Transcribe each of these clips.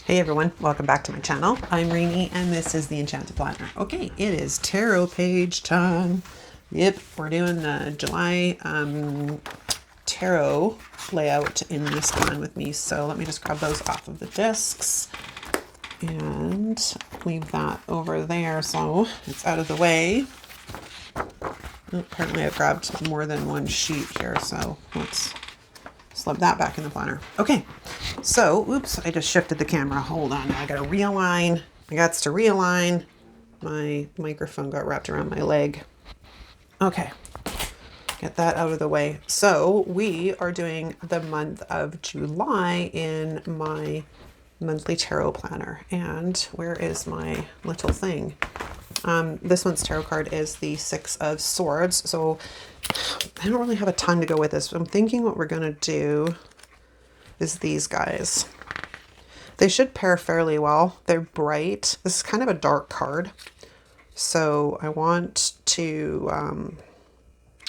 Hey everyone, welcome back to my channel. I'm Rainy and this is the Enchanted Planner. Okay, it is tarot page time. Yep, we're doing the July tarot layout in this plan with me. So let me just grab those off of the discs and leave that over there so it's out of the way. Apparently I've grabbed more than one sheet here, so let's slip that back in the planner. Okay, so, oops, I just shifted the camera. Hold on, I gotta realign. I got to realign. My microphone got wrapped around my leg. Okay, get that out of the way. So, we are doing the month of July in my monthly tarot planner. And where is my little thing? This month's tarot card is the Six of Swords. So I don't really have a ton to go with this. I'm thinking what we're going to do is these guys. They should pair fairly well. They're bright. This is kind of a dark card. So I want to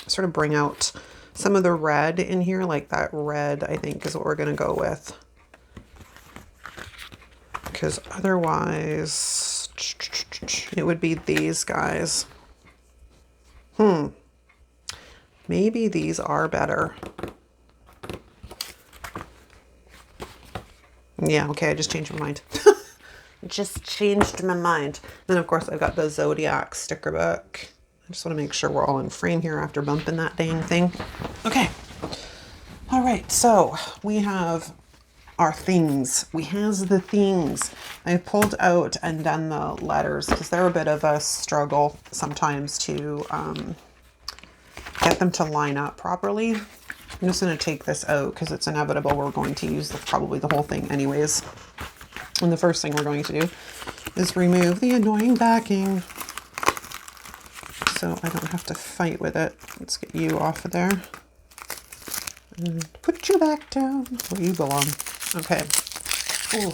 sort of bring out some of the red in here. Like that red, I think, is what we're going to go with. Because otherwise, it would be these guys. Maybe these are better. Yeah, okay, I just changed my mind. Just changed my mind. Then, of course, I've got the Zodiac sticker book. I just want to make sure we're all in frame here after bumping that dang thing. Okay. All right, so we have our things. We has the things. I pulled out and done the letters because they're a bit of a struggle sometimes to get them to line up properly. I'm just going to take this out because it's inevitable we're going to use probably the whole thing anyways. And the first thing we're going to do is remove the annoying backing so I don't have to fight with it. Let's get you off of there. And put you back down where you belong. Okay. Ooh.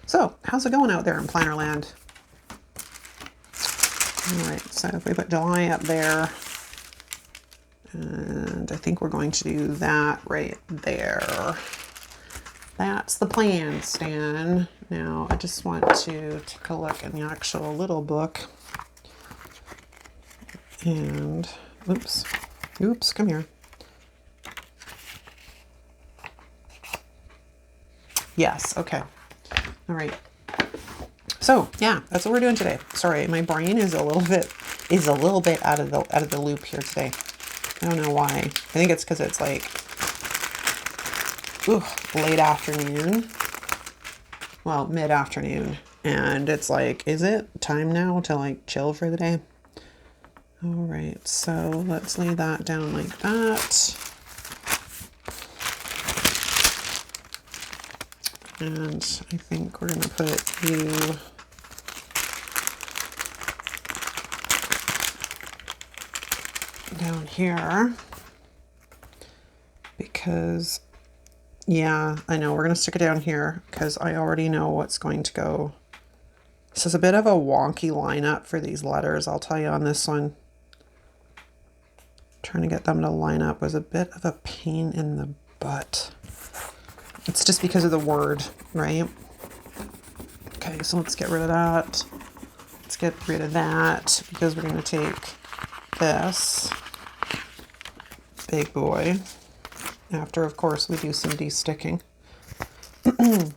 So, how's it going out there in Planner Land? All right, so if we put July up there, and I think we're going to do that right there. That's the plan, Stan. Now, I just want to take a look in the actual little book. And, oops, come here. Yes, okay. All right. So, yeah, that's what we're doing today. Sorry, my brain is a little bit out of the loop here today. I don't know why. I think it's because it's like late afternoon. Well, mid-afternoon. And it's like, is it time now to like chill for the day? All right, so let's lay that down like that. And I think we're going to put you down here because, yeah, I know we're going to stick it down here because I already know what's going to go. This is a bit of a wonky lineup for these letters, I'll tell you on this one. Trying to get them to line up was a bit of a pain in the butt. It's just because of the word, right? Okay, so let's get rid of that. Let's get rid of that because we're going to take this big boy after, of course, we do some de-sticking. And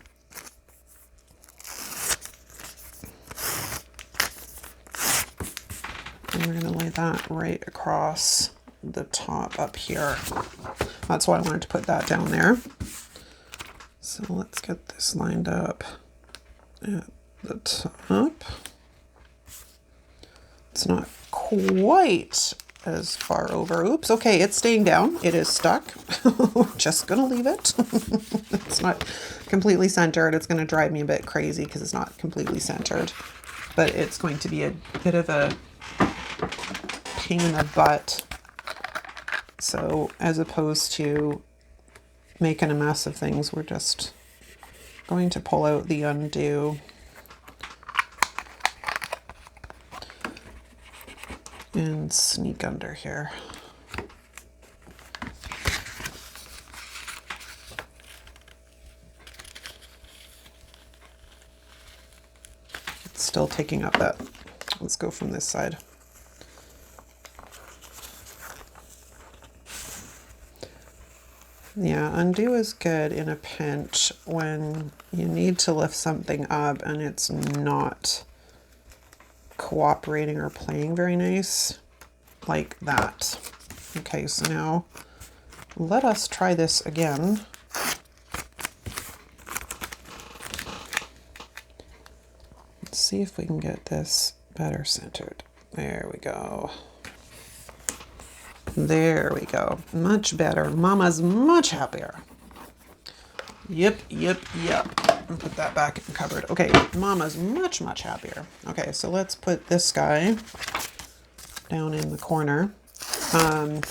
we're going to lay that right across the top up here. That's why I wanted to put that down there. So let's get this lined up at the top. It's not quite as far over. Oops, okay, it's staying down. It is stuck. We're just gonna leave it. It's not completely centered. It's gonna drive me a bit crazy because it's not completely centered. But it's going to be a bit of a pain in the butt. So as opposed to making a mess of things, we're just going to pull out the undo and sneak under here. Still taking up that. Let's go from this side. Yeah, undo is good in a pinch when you need to lift something up and it's not cooperating or playing very nice, like that. Okay, so now let us try this again. Let's see if we can get this better centered. There we go. There we go. Much better. Mama's much happier. Yep. I'll put that back in the cupboard. Okay, Mama's much, much happier. Okay, so let's put this guy down in the corner. I'm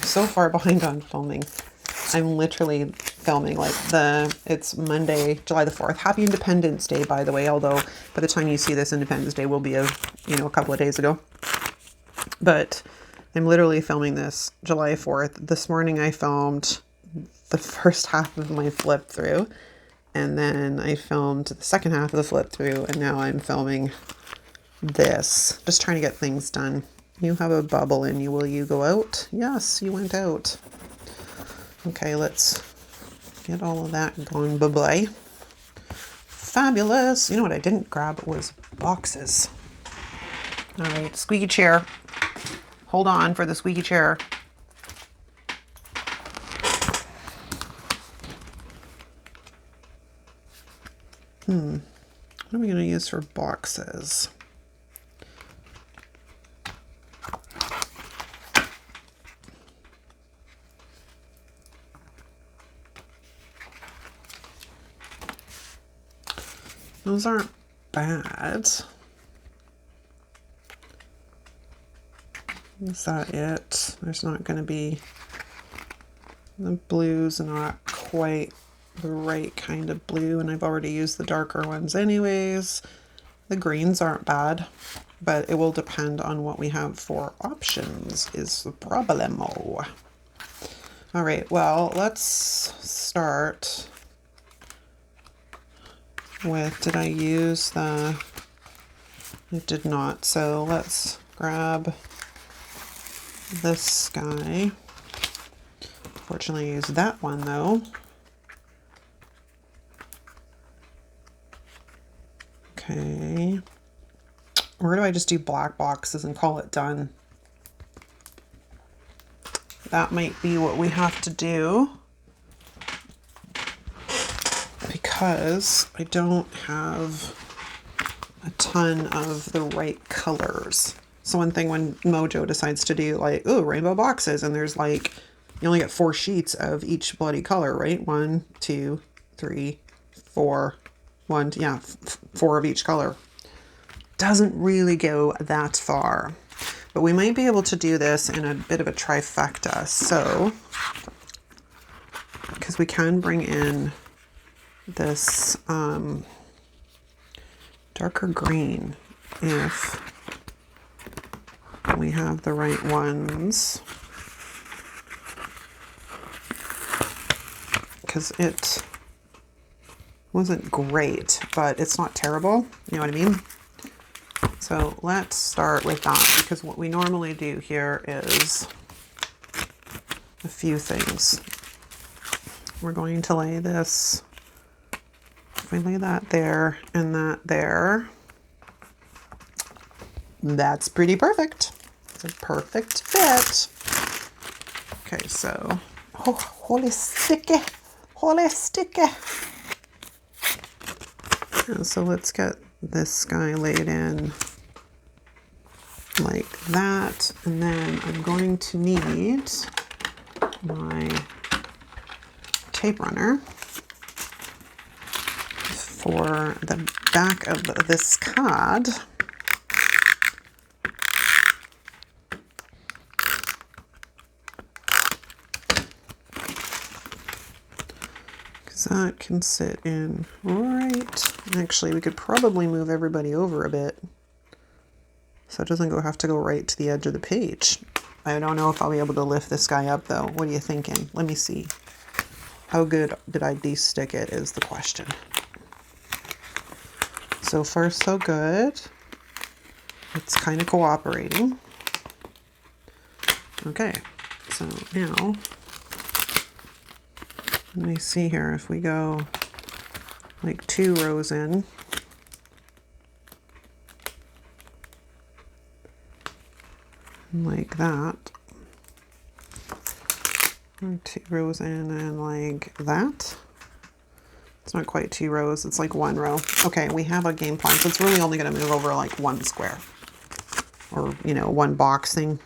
so far behind on filming. I'm literally filming like it's Monday, July the 4th. Happy Independence Day, by the way, although by the time you see this, Independence Day will be a couple of days ago. But I'm literally filming this July 4th. This morning I filmed the first half of my flip through, and then I filmed the second half of the flip through, and now I'm filming this. Just trying to get things done. You have a bubble in you. Will you go out? Yes, you went out. Okay, let's get all of that going. Bye-bye. Fabulous. You know what I didn't grab was boxes. All right, squeaky chair. Hold on for the squeaky chair. What are we going to use for boxes? Those aren't bad. Is that it? There's not going to be, the blue's not quite the right kind of blue, and I've already used the darker ones anyways. The greens aren't bad, but it will depend on what we have for options is the problemo. All right, well, let's start with, did I use the, I did not, so let's grab this guy. Fortunately, I used that one though. Okay. Or do I just do black boxes and call it done? That might be what we have to do, because I don't have a ton of the right colors. So one thing when Mojo decides to do like, oh, rainbow boxes, and there's like, you only get 4 sheets of each bloody color, right? 1, 2, 3, 4. 4 of each color. Doesn't really go that far. But we might be able to do this in a bit of a trifecta. So, because we can bring in this darker green if we have the right ones, because it wasn't great, but it's not terrible, you know what I mean? So let's start with that, because what we normally do here is a few things. We're going to lay this, if we lay that there and that there, that's pretty perfect. It's a perfect fit. Okay, so, oh, holy sticky. And so let's get this guy laid in like that. And then I'm going to need my tape runner for the back of this card. That can sit in right. Actually, we could probably move everybody over a bit so it doesn't have to go right to the edge of the page. I don't know if I'll be able to lift this guy up though. What are you thinking? Let me see. How good did I de-stick it is the question. So so far so good. It's kind of cooperating. Okay, so now, let me see here, if we go like 2 rows in, like that, or 2 rows in and like that. It's not quite 2 rows, it's like 1 row. Okay, we have a game plan, so it's really only going to move over like 1 square, or, you know, 1 box thing.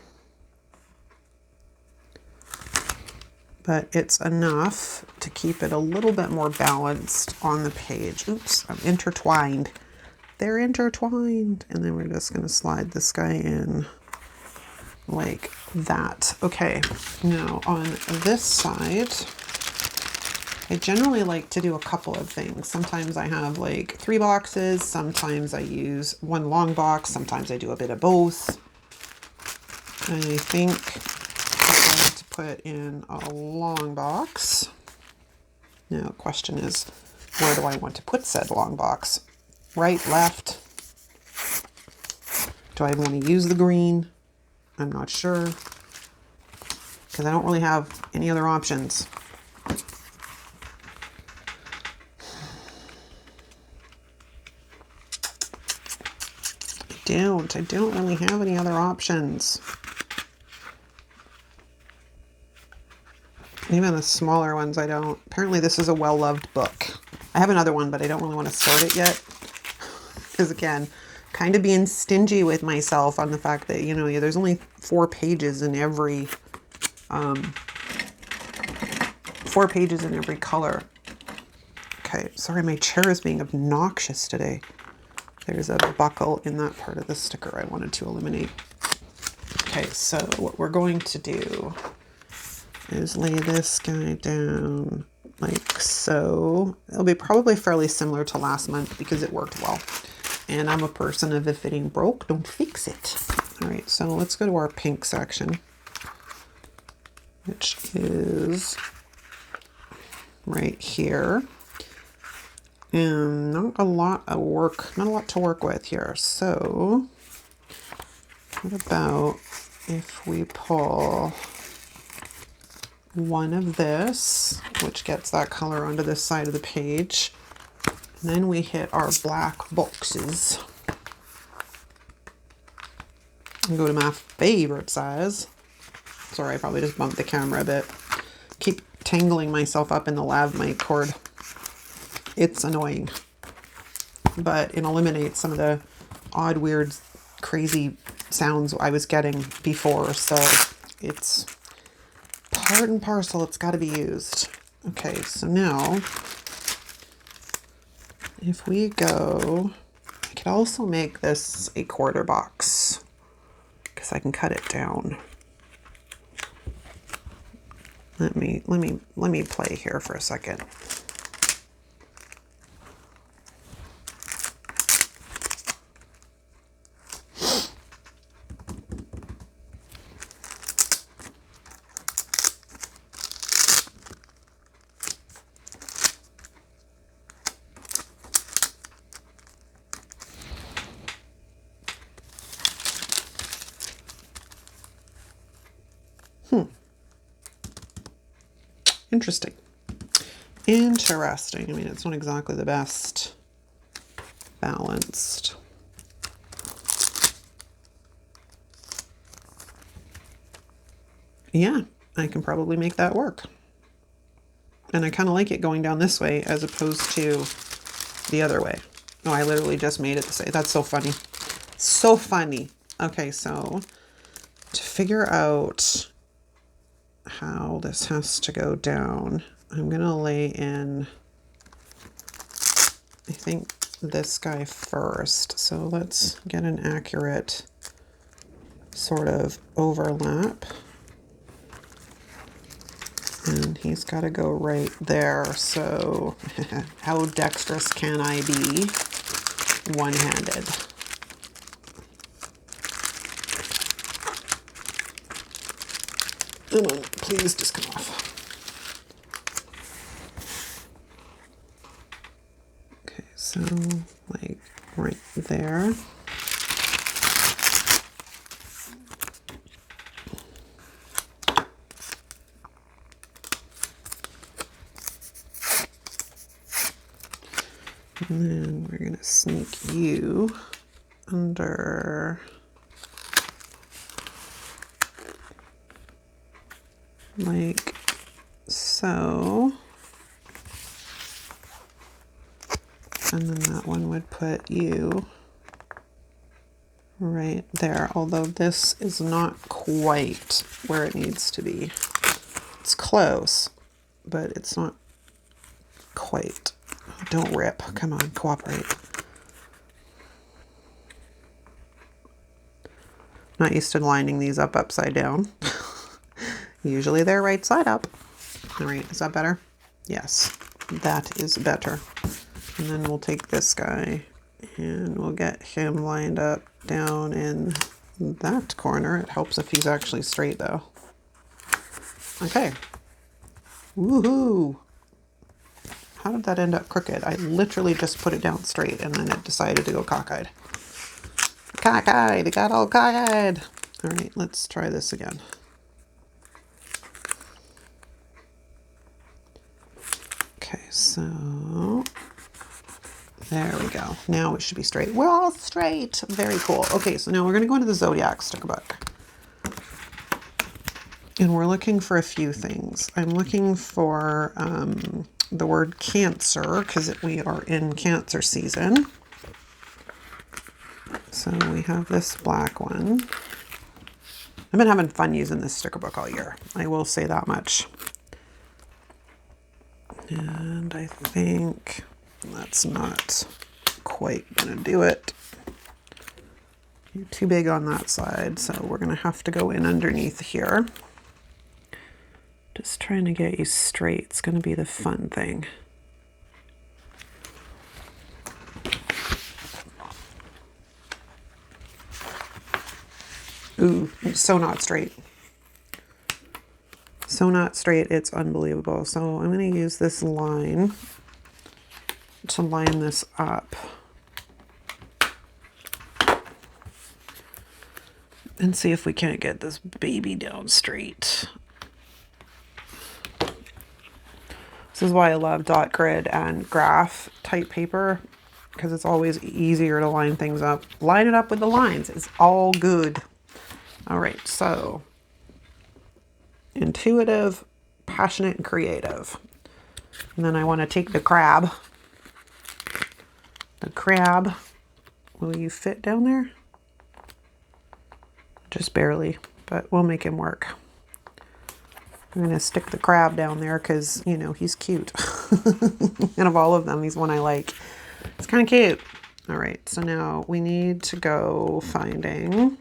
But it's enough to keep it a little bit more balanced on the page. Oops, I'm intertwined. They're intertwined. And then we're just going to slide this guy in like that. Okay, now on this side, I generally like to do a couple of things. Sometimes I have like 3 boxes. Sometimes I use 1 long box. Sometimes I do a bit of both. And I think I'm going to put in a long box. Now, question is, where do I want to put said long box? Right, left? Do I want to use the green? I'm not sure, because I don't really have any other options. I don't really have any other options. Even the smaller ones I don't. Apparently this is a well-loved book. I have another one, but I don't really want to start it yet. Because again, kind of being stingy with myself on the fact that, you know, there's only 4 pages in every, 4 pages in every color. Okay, sorry, my chair is being obnoxious today. There's a buckle in that part of the sticker I wanted to eliminate. Okay, so what we're going to do is lay this guy down like so. It'll be probably fairly similar to last month because it worked well. And I'm a person of if it ain't broke, don't fix it. All right, so let's go to our pink section, which is right here. And not a lot to work with here. So what about if we pull 1 of this, which gets that color onto this side of the page, and then we hit our black boxes and go to my favorite size. Sorry, I probably just bumped the camera a bit. Keep tangling myself up in the lav mic cord. It's annoying, but it eliminates some of the odd, weird, crazy sounds I was getting before. So it's part and parcel. It's got to be used. Okay, so now if we go, I could also make this a quarter box because I can cut it down. Let me play here for a second. Interesting. Interesting. I mean, it's not exactly the best balanced. Yeah, I can probably make that work. And I kind of like it going down this way as opposed to the other way. Oh, I literally just made it the same. That's so funny. So funny. Okay, so to figure out how this has to go down, I'm going to lay in, I think, this guy first. So let's get an accurate sort of overlap. And he's got to go right there. So how dexterous can I be one-handed? Come on, please just come off. Okay, so like right there. And then we're gonna sneak you under like so. And then that one would put you right there, although this is not quite where it needs to be. It's close, but it's not quite. Don't rip. Come on, cooperate. Not used to lining these up upside down. Usually they're right side up. All right, is that better? Yes, that is better. And then we'll take this guy and we'll get him lined up down in that corner. It helps if he's actually straight though. Okay. Woohoo! How did that end up crooked? I literally just put it down straight and then it decided to go cockeyed. Cockeyed! It got all cockeyed! All right, let's try this again. Okay, so there we go. Now it should be straight. We're all straight. Very cool. Okay, so now we're going to go into the Zodiac sticker book. And we're looking for a few things. I'm looking for the word Cancer, because we are in Cancer season. So we have this black one. I've been having fun using this sticker book all year. I will say that much. And I think that's not quite going to do it. You're too big on that side, so we're going to have to go in underneath here. Just trying to get you straight. It's going to be the fun thing. Ooh, it's so not straight. So not straight, it's unbelievable. So I'm going to use this line to line this up. And see if we can't get this baby down straight. This is why I love dot grid and graph type paper, because it's always easier to line things up. Line it up with the lines. It's all good. All right, so intuitive, passionate, and creative. And then I want to take the crab. The crab, will you fit down there? Just barely, but we'll make him work. I'm going to stick the crab down there because, you know, he's cute. And of all of them, he's one I like. It's kind of cute. All right, so now we need to go finding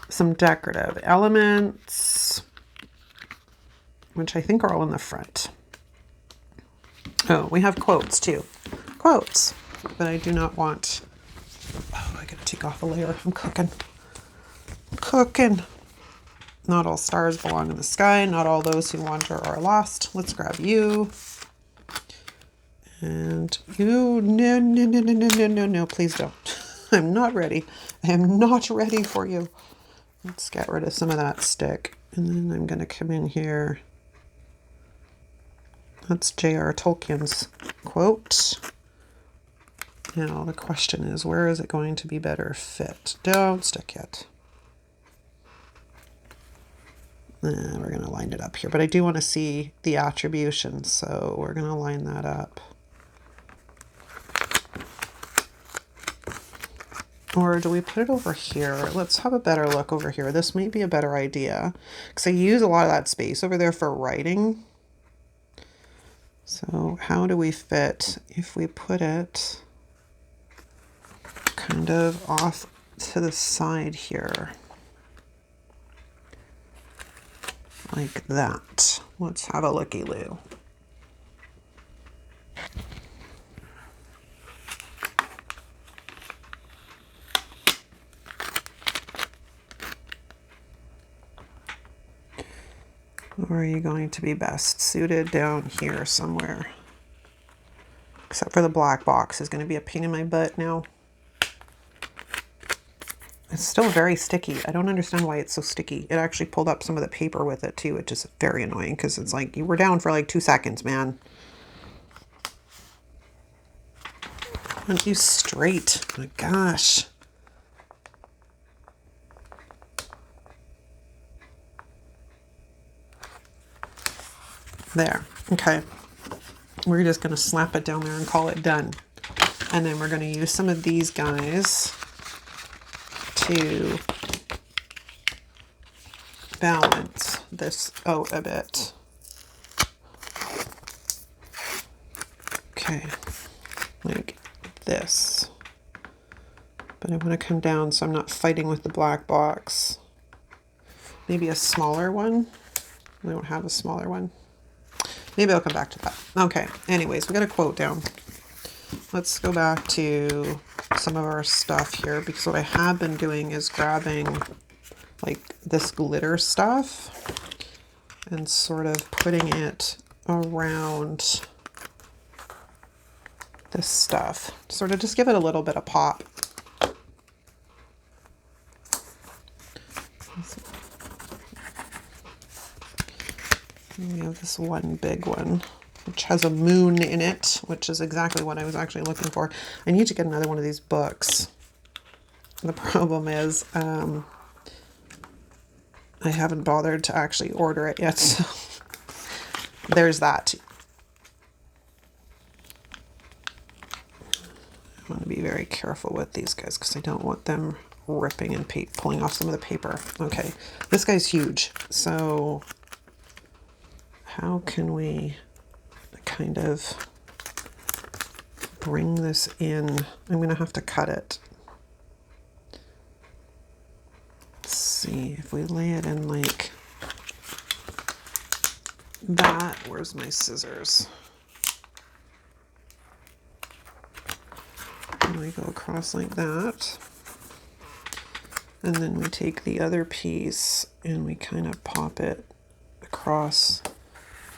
some decorative elements, which I think are all in the front. Oh, we have quotes too. Quotes, but I do not want... Oh, I gotta take off a layer. I'm cooking. Cooking. Not all stars belong in the sky. Not all those who wander are lost. Let's grab you. And you. No, no, no, no, no, no, no, no. Please don't. I'm not ready. I am not ready for you. Let's get rid of some of that stick. And then I'm going to come in here. That's J.R. Tolkien's quote. Now the question is, where is it going to be better fit? Don't stick it. We're going to line it up here, but I do want to see the attribution, so we're going to line that up. Or do we put it over here? Let's have a better look over here. This might be a better idea, because I use a lot of that space over there for writing. So how do we fit if we put it kind of off to the side here? Like that. Let's have a looky-loo. Or are you going to be best suited down here somewhere? except for the black box is going to be a pain in my butt now. It's still very sticky. I don't understand why it's so sticky. It actually pulled up some of the paper with it too, which is very annoying because it's like you were down for like 2 seconds, man. Want you straight. Oh my gosh. There. Okay. We're just going to slap it down there and call it done. And then we're going to use some of these guys to balance this out a bit. Okay. Like this. But I want to come down so I'm not fighting with the black box. Maybe a smaller one. We don't have a smaller one. Maybe I'll come back to that. Okay, anyways, we got a quote down. Let's go back to some of our stuff here, because what I have been doing is grabbing like this glitter stuff and sort of putting it around this stuff. Sort of just give it a little bit of pop. We have this one big one, which has a moon in it, which is exactly what I was actually looking for. I need to get another one of these books. The problem is I haven't bothered to actually order it yet, so there's that. I want to be very careful with these guys because I don't want them ripping and pulling off some of the paper. Okay, this guy's huge, so how can we kind of bring this in? I'm going to have to cut it. Let's see if we lay it in like that. Where's my scissors? And we go across like that. And then we take the other piece and we kind of pop it across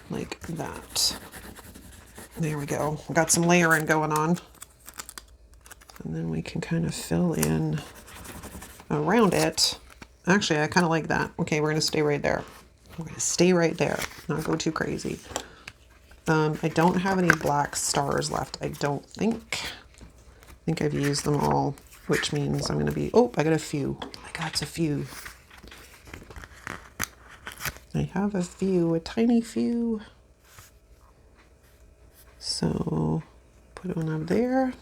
like that. There we go. We got some layering going on. And then we can kind of fill in around it. Actually, I kind of like that. Okay, we're going to stay right there. We're going to stay right there. Not go too crazy. I don't have any black stars left, I don't think. I think I've used them all, which means I'm going to be... Oh, I got a few. I got a few. I have a few, a tiny few. So put one up there.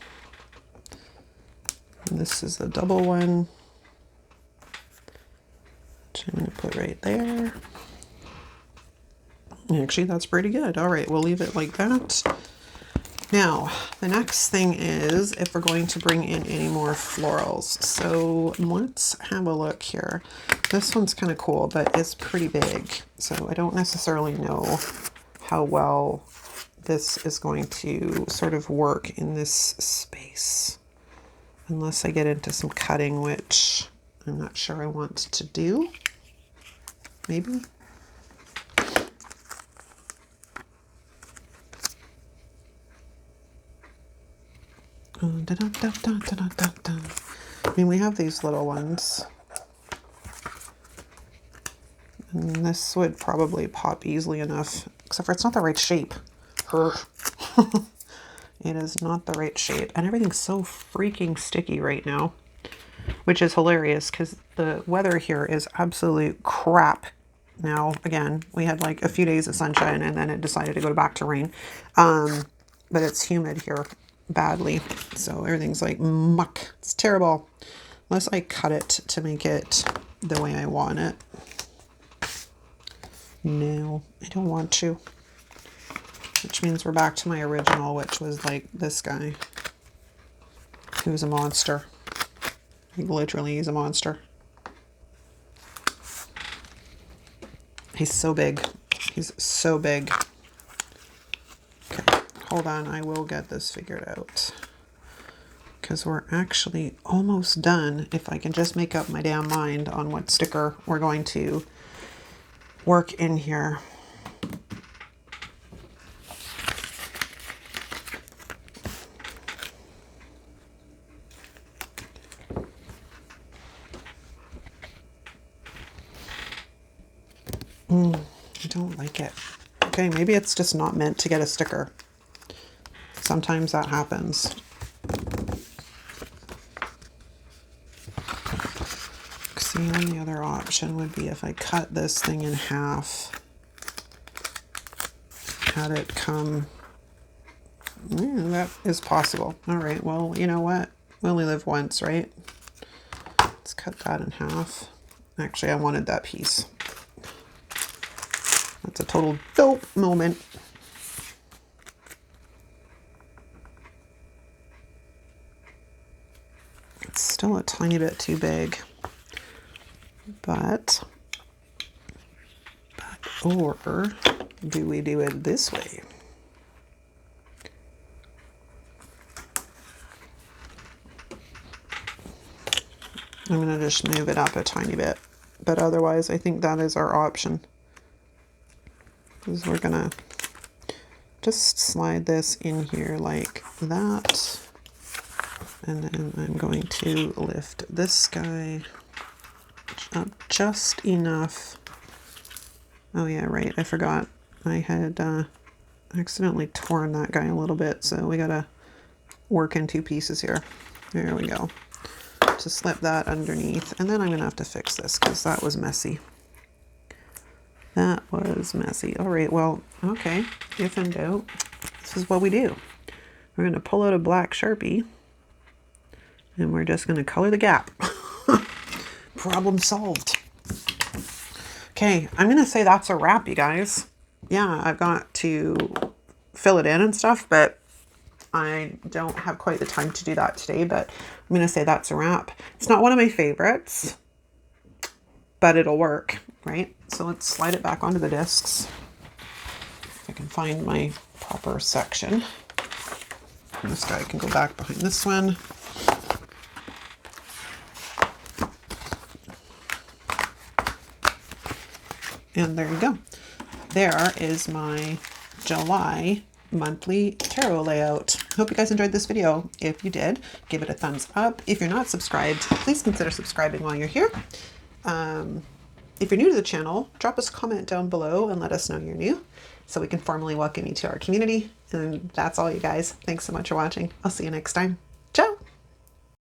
And this is the double one, which I'm going to put right there. Actually, that's pretty good. All right, we'll leave it like that. Now, the next thing is if we're going to bring in any more florals. So let's have a look here. This one's kind of cool, but it's pretty big. So I don't necessarily know how well this is going to sort of work in this space. Unless I get into some cutting, which I'm not sure I want to do. Maybe. I mean, we have these little ones. And this would probably pop easily enough, except for it's not the right shape. It is not the right shape. And everything's so freaking sticky right now, which is hilarious because the weather here is absolute crap. Now, again, we had like a few days of sunshine and then it decided to go back to rain. But it's humid here badly. So everything's like muck. It's terrible. Unless I cut it to make it the way I want it. No, I don't want to. Which means we're back to my original, which was like this guy. He was a monster. Like, literally, he's a monster. He's so big. He's so big. Okay, hold on. I will get this figured out. Because we're actually almost done. If I can just make up my damn mind on what sticker we're going to work in here. I don't like it. Okay, maybe it's just not meant to get a sticker. Sometimes that happens. See, the only other option would be if I cut this thing in half, had it come. Yeah, that is possible. All right, well, you know what? We only live once, right? Let's cut that in half. Actually, I wanted that piece. That's a total dope moment. It's still a tiny bit too big. But, or do we do it this way? I'm going to just move it up a tiny bit, but otherwise I think that is our option. Because we're going to just slide this in here like that. And then I'm going to lift this guy up just enough. Oh yeah, right, I forgot. I had accidentally torn that guy a little bit, so we gotta work in two pieces here. There we go. To slip that underneath, and then I'm gonna have to fix this because that was messy. That was messy. All right, well, okay, if in doubt, this is what we do. We're gonna pull out a black Sharpie, and we're just gonna color the gap. Problem solved. Okay, I'm gonna say that's a wrap, you guys. Yeah, I've got to fill it in and stuff, but I don't have quite the time to do that today, but I'm gonna say that's a wrap. It's not one of my favorites, but it'll work, right? So let's slide it back onto the discs. If I can find my proper section. And this guy can go back behind this one. And there you go. There is my July monthly tarot layout. Hope you guys enjoyed this video. If you did, give it a thumbs up. If you're not subscribed, please consider subscribing while you're here. If you're new to the channel, drop us a comment down below and let us know you're new so we can formally welcome you to our community. And that's all, you guys. Thanks so much for watching. I'll see you next time.